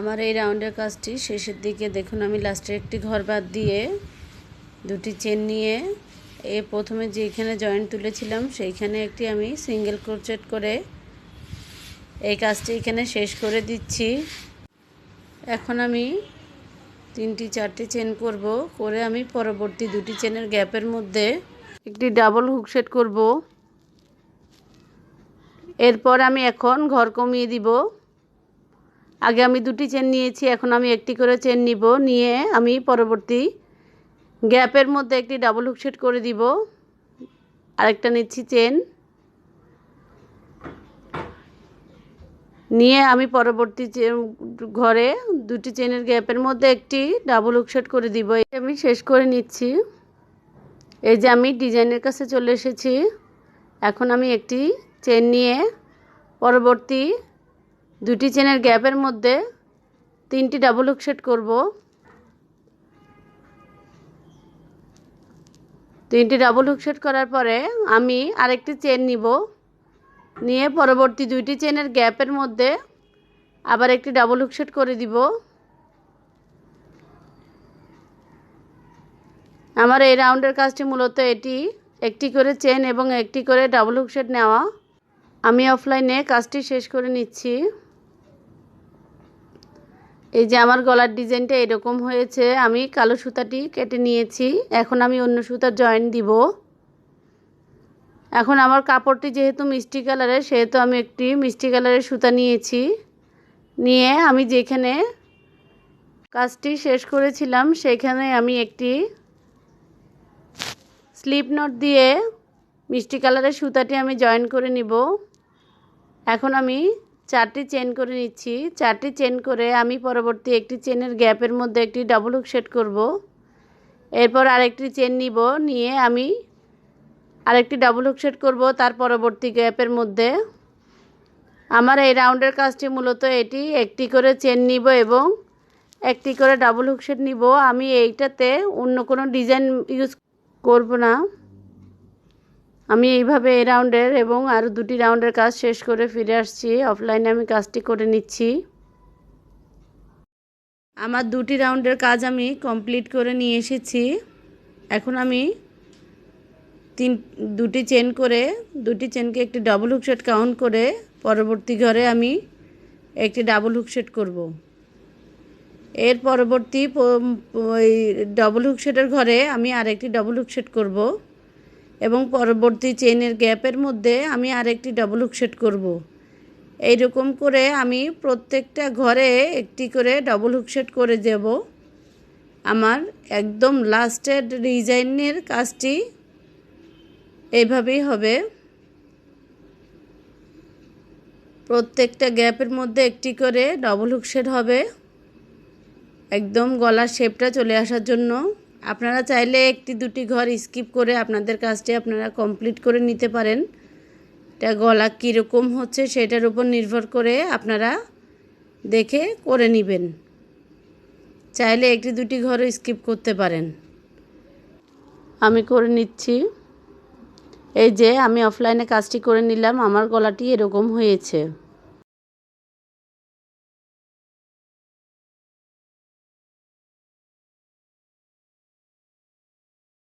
আমার এই রাউন্ডের কাজটি শেষের দিকে দেখুন আমি লাস্টে একটি ঘর বাদ দিয়ে দুটি চেন নিয়ে প্রথমে যেখানে জয়েন্ট তুলেছিলাম সেইখানে একটি আমি সিঙ্গেল ক্রোচেট করে এই কাজটি এখানে শেষ করে দিচ্ছি। এখন আমি 3টি 4টি চেন করব, করে আমি পরবর্তী দুটি চেনের গ্যাপের মধ্যে একটি ডাবল হুক সেট করব। এরপর আমি এখন ঘর কমিয়ে দিব। আগে আমি দুটি চেন নিয়েছি, এখন আমি একটি করে চেন নিব, নিয়ে আমি পরবর্তী গ্যাপের মধ্যে একটি ডাবল হুক সেট করে দিব। আরেকটা নিচ্ছি চেন, নিয়ে আমি পরবর্তী ঘরে দুটি চেনের গ্যাপের মধ্যে একটি ডাবল হুক সেট করে দিব। আমি শেষ করে নিচ্ছি। এই যে আমি ডিজাইনের কাছে চলে এসেছি। এখন আমি একটি চেন নিয়ে পরবর্তী দুটি চেনের গ্যাপের মধ্যে 3টি ডাবল হুক সেট করব। 3টি ডাবল হুক সেট করার পরে আমি আরেকটি চেন নিব, নিয়ে পরবর্তী দুইটি চেনের গ্যাপের মধ্যে আবার একটি ডাবল হুক সেট করে দিব। আমার এই রাউন্ডের কাজটি মূলত এটি, একটি করে চেন এবং একটি করে ডাবল হুক সেট নেওয়া। আমি অফলাইনে কাজটি শেষ করে নিচ্ছি। এই যে আমার গলার ডিজাইনটা এরকম হয়েছে। আমি কালো সুতাটি কেটে নিয়েছি, এখন আমি অন্য সুতার জয়েন্ট দিব। এখন আমার কাপড়টি যেহেতু মিষ্টি কালারের, সেহেতু আমি একটি মিষ্টি কালারের সুতা নিয়েছি, নিয়ে আমি যেখানে কাজটি শেষ করেছিলাম সেখানে আমি একটি স্লিপ নট দিয়ে মিষ্টি কালারের সুতাটি আমি জয়েন করে নিব। এখন আমি 4টি চেন করে নিচ্ছি। 4টি চেন করে আমি পরবর্তী একটি চেনের গ্যাপের মধ্যে একটি ডাবল হুক সেট করব। এরপর আরেকটি চেন নিব, নিয়ে আমি আরেকটি ডাবল হুক সেট করব তার পরবর্তী গ্যাপের মধ্যে। আমার এই রাউন্ডের কাজটি মূলত এটি, একটি করে চেন নিব এবং একটি করে ডাবল হুক সেট নিব। আমি এইটাতে অন্য কোনো ডিজাইন ইউজ করব না। আমি এইভাবে এই রাউন্ডের এবং আরও দুটি রাউন্ডের কাজ শেষ করে ফিরে আসছি। অফলাইনে আমি কাজটি করে নিচ্ছি। আমার দুটি রাউন্ডের কাজ আমি কমপ্লিট করে নিয়ে এসেছি। এখন আমি দুটি চেন করে, দুটি চেনকে একটি ডাবল হুক সেট কাউন্ট করে পরবর্তী ঘরে আমি একটি ডাবল হুক সেট করব। এর পরবর্তী ওই ডাবল হুক সেটের ঘরে আমি আরেকটি ডাবল হুক সেট করব এবং পরবর্তী চেনের গ্যাপের মধ্যে আমি আরেকটি ডাবল হুক সেট করব। এইরকম করে আমি প্রত্যেকটা ঘরে একটি করে ডাবল হুক সেট করে দেব। আমার একদম লাস্টের ডিজাইনের কাজটি এইভাবেই হবে। প্রত্যেকটা গ্যাপের মধ্যে একটি করে ডাবল হুক সেট হবে, একদম গলার শেপটা চলে আসার জন্য। আপনারা চাইলে একটি দুটি ঘর স্কিপ করে আপনাদের কাজটি আপনারা কমপ্লিট করে নিতে পারেন। এটা গলা কীরকম হচ্ছে সেটার উপর নির্ভর করে আপনারা দেখে করে নেবেন। চাইলে একটি দুটি ঘরও স্কিপ করতে পারেন। আমি করে নিচ্ছি। এই যে আমি অফলাইনে কাজটি করে নিলাম, আমার গলাটি এরকম হয়েছে।